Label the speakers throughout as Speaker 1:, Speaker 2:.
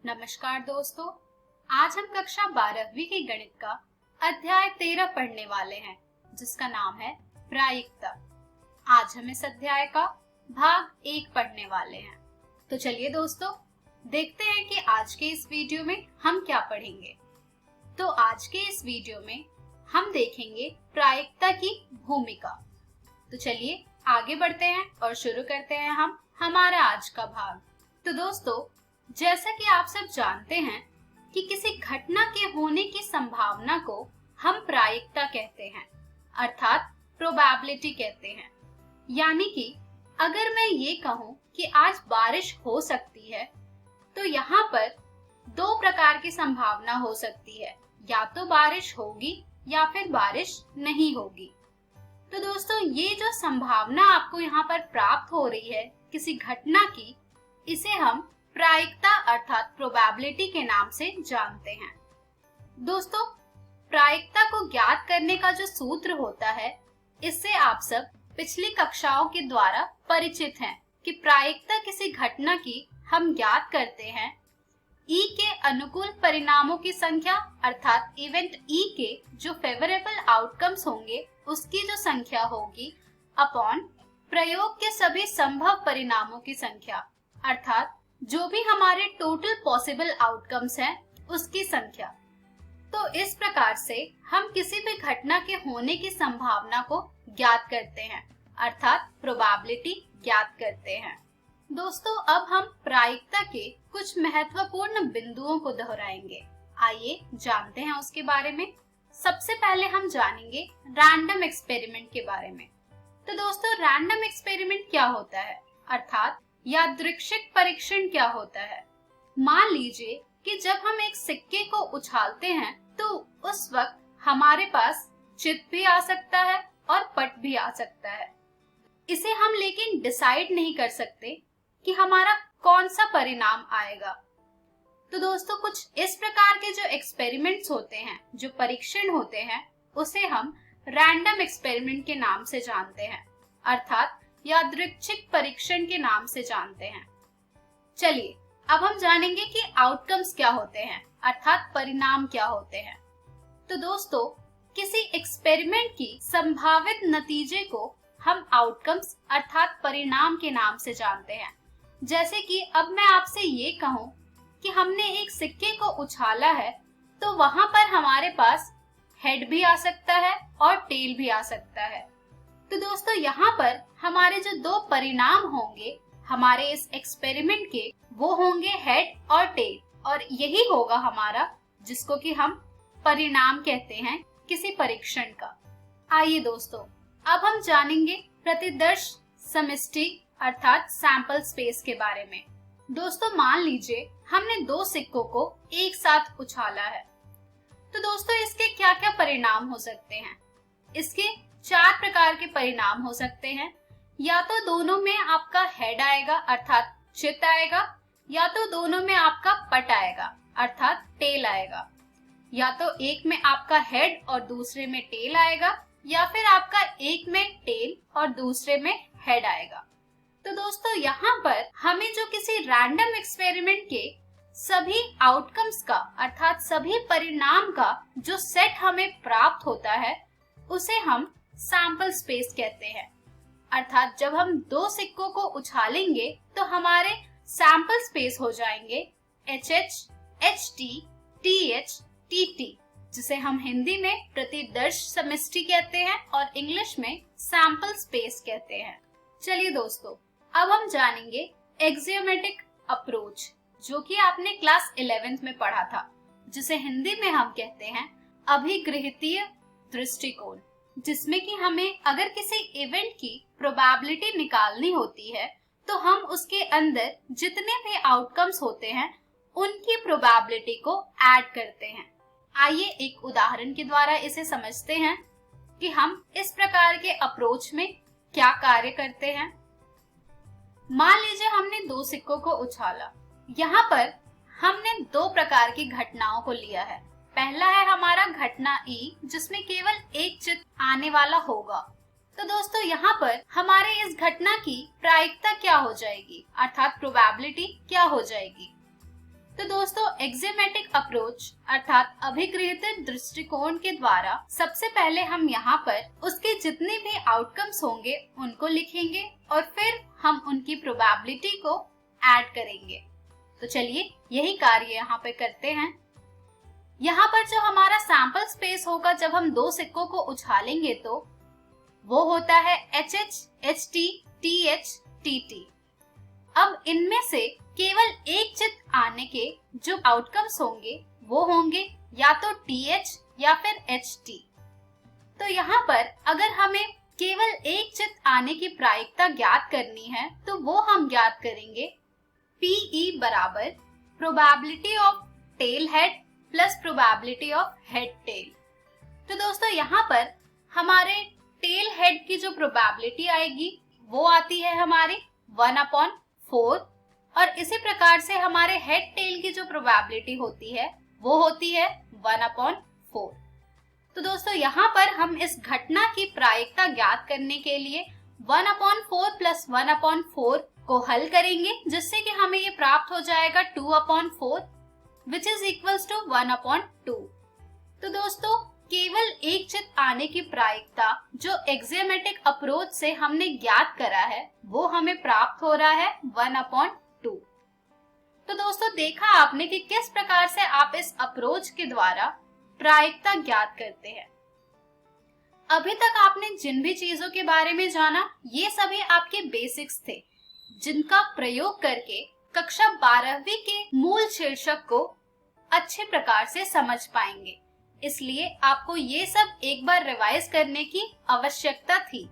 Speaker 1: नमस्कार दोस्तों, आज हम कक्षा 12वीं के गणित का अध्याय 13 पढ़ने वाले हैं, जिसका नाम है प्रायिकता। आज हम इस अध्याय का भाग 1 पढ़ने वाले हैं। तो चलिए दोस्तों, देखते हैं कि आज के इस वीडियो में हम क्या पढ़ेंगे। तो आज के इस वीडियो में हम देखेंगे प्रायिकता की भूमिका। तो चलिए आगे बढ़ते हैं और शुरू करते हैं हम हमारा आज का भाग। तो दोस्तों, जैसा कि आप सब जानते हैं कि किसी घटना के होने की संभावना को हम प्रायिकता कहते हैं, अर्थात प्रोबेबिलिटी कहते हैं। यानी कि अगर मैं ये कहूँ कि आज बारिश हो सकती है, तो यहाँ पर दो प्रकार की संभावना हो सकती है, या तो बारिश होगी या फिर बारिश नहीं होगी। तो दोस्तों, ये जो संभावना आपको यहाँ पर प्राप्त हो रही है किसी घटना की, इसे हम प्रायिकता अर्थात प्रोबेबिलिटी के नाम से जानते हैं। दोस्तों, प्रायिकता को ज्ञात करने का जो सूत्र होता है, इससे आप सब पिछली कक्षाओं के द्वारा परिचित हैं कि प्रायिकता किसी घटना की हम ज्ञात करते हैं ई के अनुकूल परिणामों की संख्या अर्थात इवेंट ई के जो फेवरेबल आउटकम्स होंगे उसकी जो संख्या होगी अपॉन प्रयोग के सभी संभव परिणामों की संख्या अर्थात जो भी हमारे टोटल पॉसिबल आउटकम्स हैं उसकी संख्या। तो इस प्रकार से हम किसी भी घटना के होने की संभावना को ज्ञात करते हैं, अर्थात प्रोबेबिलिटी ज्ञात करते हैं। दोस्तों, अब हम प्रायिकता के कुछ महत्वपूर्ण बिंदुओं को दोहराएंगे। आइए जानते हैं उसके बारे में। सबसे पहले हम जानेंगे रैंडम एक्सपेरिमेंट के बारे में। तो दोस्तों, रैंडम एक्सपेरिमेंट क्या होता है, अर्थात यादृच्छिक परीक्षण क्या होता है। मान लीजिए कि जब हम एक सिक्के को उछालते हैं तो उस वक्त हमारे पास चित भी आ सकता है और पट भी आ सकता है। इसे हम लेकिन डिसाइड नहीं कर सकते कि हमारा कौन सा परिणाम आएगा। तो दोस्तों, कुछ इस प्रकार के जो एक्सपेरिमेंट्स होते हैं, जो परीक्षण होते हैं, उसे हम रैंडम एक्सपेरिमेंट के नाम से जानते हैं, अर्थात यादृच्छिक परीक्षण के नाम से जानते हैं। चलिए अब हम जानेंगे कि आउटकम्स क्या होते हैं, अर्थात परिणाम क्या होते हैं। तो दोस्तों, किसी एक्सपेरिमेंट की संभावित नतीजे को हम आउटकम्स अर्थात परिणाम के नाम से जानते हैं। जैसे कि अब मैं आपसे ये कहूँ कि हमने एक सिक्के को उछाला है, तो वहां पर हमारे पास हेड भी आ सकता है और टेल भी आ सकता है। तो दोस्तों, यहाँ पर हमारे जो दो परिणाम होंगे हमारे इस एक्सपेरिमेंट के, वो होंगे हेड और टेल, और यही होगा हमारा जिसको कि हम परिणाम कहते हैं किसी परीक्षण का। आइए दोस्तों, अब हम जानेंगे प्रतिदर्श समष्टि अर्थात सैंपल स्पेस के बारे में। दोस्तों, मान लीजिए हमने दो सिक्कों को एक साथ उछाला है। तो दोस्तों, इसके क्या क्या परिणाम हो सकते हैं? इसके 4 प्रकार के परिणाम हो सकते हैं। या तो दोनों में आपका हेड आएगा अर्थात चित आएगा, या तो दोनों में आपका पट आएगा अर्थात टेल आएगा, या तो एक में आपका हेड और दूसरे में टेल आएगा, या फिर आपका एक में टेल और दूसरे में हेड आएगा। तो दोस्तों, यहाँ पर हमें जो किसी रैंडम एक्सपेरिमेंट के सभी आउटकम्स का अर्थात सभी परिणाम का जो सेट हमें प्राप्त होता है, उसे हम सैंपल स्पेस कहते हैं। अर्थात जब हम दो सिक्कों को उछालेंगे तो हमारे सैंपल स्पेस हो जाएंगे HH, HT, TH, TT, जिसे हम हिंदी में प्रतिदर्श समष्टि कहते हैं और इंग्लिश में सैंपल स्पेस कहते हैं। चलिए दोस्तों, अब हम जानेंगे एक्सियोमेटिक अप्रोच, जो कि आपने क्लास 11th में पढ़ा था, जिसे हिंदी में हम कहते हैं अभिगृहीतीय दृष्टिकोण, जिसमें कि हमें अगर किसी इवेंट की प्रोबेबिलिटी निकालनी होती है तो हम उसके अंदर जितने भी आउटकम्स होते हैं उनकी प्रोबेबिलिटी को ऐड करते हैं। आइए एक उदाहरण के द्वारा इसे समझते हैं कि हम इस प्रकार के अप्रोच में क्या कार्य करते हैं। मान लीजिए हमने दो सिक्कों को उछाला। यहाँ पर हमने दो प्रकार की घटनाओं को लिया है। पहला है हमारा घटना ई, जिसमें केवल एक चित आने वाला होगा। तो दोस्तों, यहाँ पर हमारे इस घटना की प्रायिकता क्या हो जाएगी, अर्थात प्रोबेबिलिटी क्या हो जाएगी। तो दोस्तों एक्सियोमेटिक अप्रोच अर्थात अभिगृहित दृष्टिकोण के द्वारा सबसे पहले हम यहाँ पर उसके जितने भी आउटकम्स होंगे उनको लिखेंगे और फिर हम उनकी प्रोबेबिलिटी को ऐड करेंगे। तो चलिए यही कार्य यहाँ पे करते हैं। यहाँ पर जो हमारा सैंपल स्पेस होगा जब हम दो सिक्कों को उछालेंगे तो वो होता है HH, HT, TH, TT। अब इनमें से केवल एक चित्त आने के जो आउटकम्स होंगे वो होंगे या तो TH या फिर HT। तो यहाँ पर अगर हमें केवल एक चित्त आने की प्रायिकता ज्ञात करनी है तो वो हम ज्ञात करेंगे PE बराबर probability of tail head plus probability of head tail. तो दोस्तों यहाँ पर हमारे टेल हेड की जो प्रोबेबिलिटी आएगी वो आती है हमारी 1/4 और इसी प्रकार से हमारे हेड टेल की जो प्रोबेबिलिटी होती है वो होती है 1/4। तो दोस्तों यहाँ पर हम इस घटना की प्रायिकता ज्ञात करने के लिए 1/4 प्लस 1/4 को हल करेंगे जिससे कि हमें ये प्राप्त हो जाएगा 2/4 which is equals to 1/2। तो दोस्तों केवल एक चित्त आने की प्रायिकता जो एक्सियोमेटिक अप्रोच से हमने ज्ञात करा है वो हमें प्राप्त हो रहा है 1/2। तो दोस्तों देखा आपने कि किस प्रकार से आप इस अप्रोच के द्वारा प्रायिकता ज्ञात करते हैं। अभी तक आपने जिन भी चीजों के बारे में जाना ये सभी आपके बेसिक्स थे जिनका प्रयोग करके कक्षा 12वीं के मूल शीर्षक को अच्छे प्रकार से समझ पाएंगे। इसलिए आपको ये सब एक बार रिवाइज करने की आवश्यकता थी।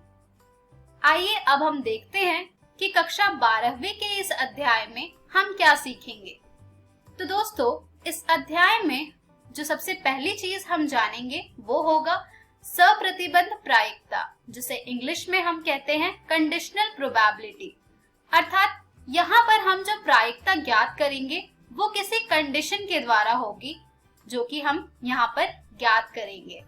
Speaker 1: आइए अब हम देखते हैं कि कक्षा 12वीं के इस अध्याय में हम क्या सीखेंगे। तो दोस्तों इस अध्याय में जो सबसे पहली चीज हम जानेंगे वो होगा सप्रतिबंध प्रायिकता, जिसे इंग्लिश में हम कहते हैं कंडीशनल प्रोबेबिलिटी। अर्थात यहाँ पर हम जो प्रायिकता ज्ञात करेंगे वो किसी कंडीशन के द्वारा होगी जो कि हम यहाँ पर ज्ञात करेंगे।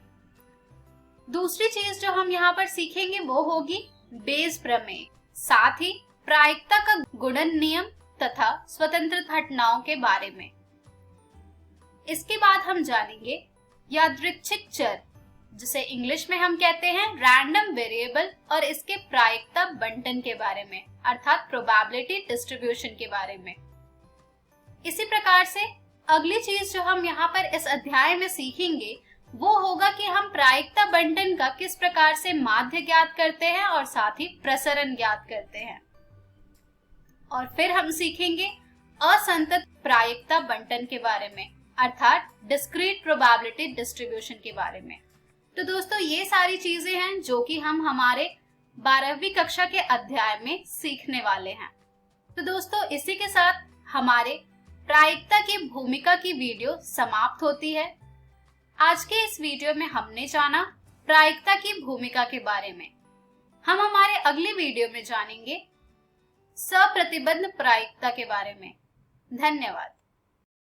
Speaker 1: दूसरी चीज जो हम यहाँ पर सीखेंगे वो होगी बेस प्रमेय, साथ ही प्रायिकता का गुणन नियम तथा स्वतंत्र घटनाओं के बारे में। इसके बाद हम जानेंगे यादृच्छिक चर, जिसे इंग्लिश में हम कहते हैं रैंडम वेरिएबल, और इसके प्रायिकता बंटन के बारे में अर्थात प्रोबेबिलिटी डिस्ट्रीब्यूशन के बारे में। इसी प्रकार से अगली चीज जो हम यहाँ पर इस अध्याय में सीखेंगे वो होगा कि हम प्रायिकता बंटन का किस प्रकार से माध्य ज्ञात करते हैं और साथ ही प्रसरण ज्ञात करते हैं। और फिर हम सीखेंगे असंतत प्रायिकता बंटन के बारे में अर्थात डिस्क्रीट प्रोबेबिलिटी डिस्ट्रीब्यूशन के बारे में। तो दोस्तों ये सारी चीजें हैं जो कि हम हमारे 12वीं कक्षा के अध्याय में सीखने वाले हैं। तो दोस्तों इसी के साथ हमारे प्रायिकता की भूमिका की वीडियो समाप्त होती है। आज के इस वीडियो में हमने जाना प्रायिकता की भूमिका के बारे में। हम हमारे अगली वीडियो में जानेंगे सप्रतिबंध प्रायिकता के बारे में। धन्यवाद।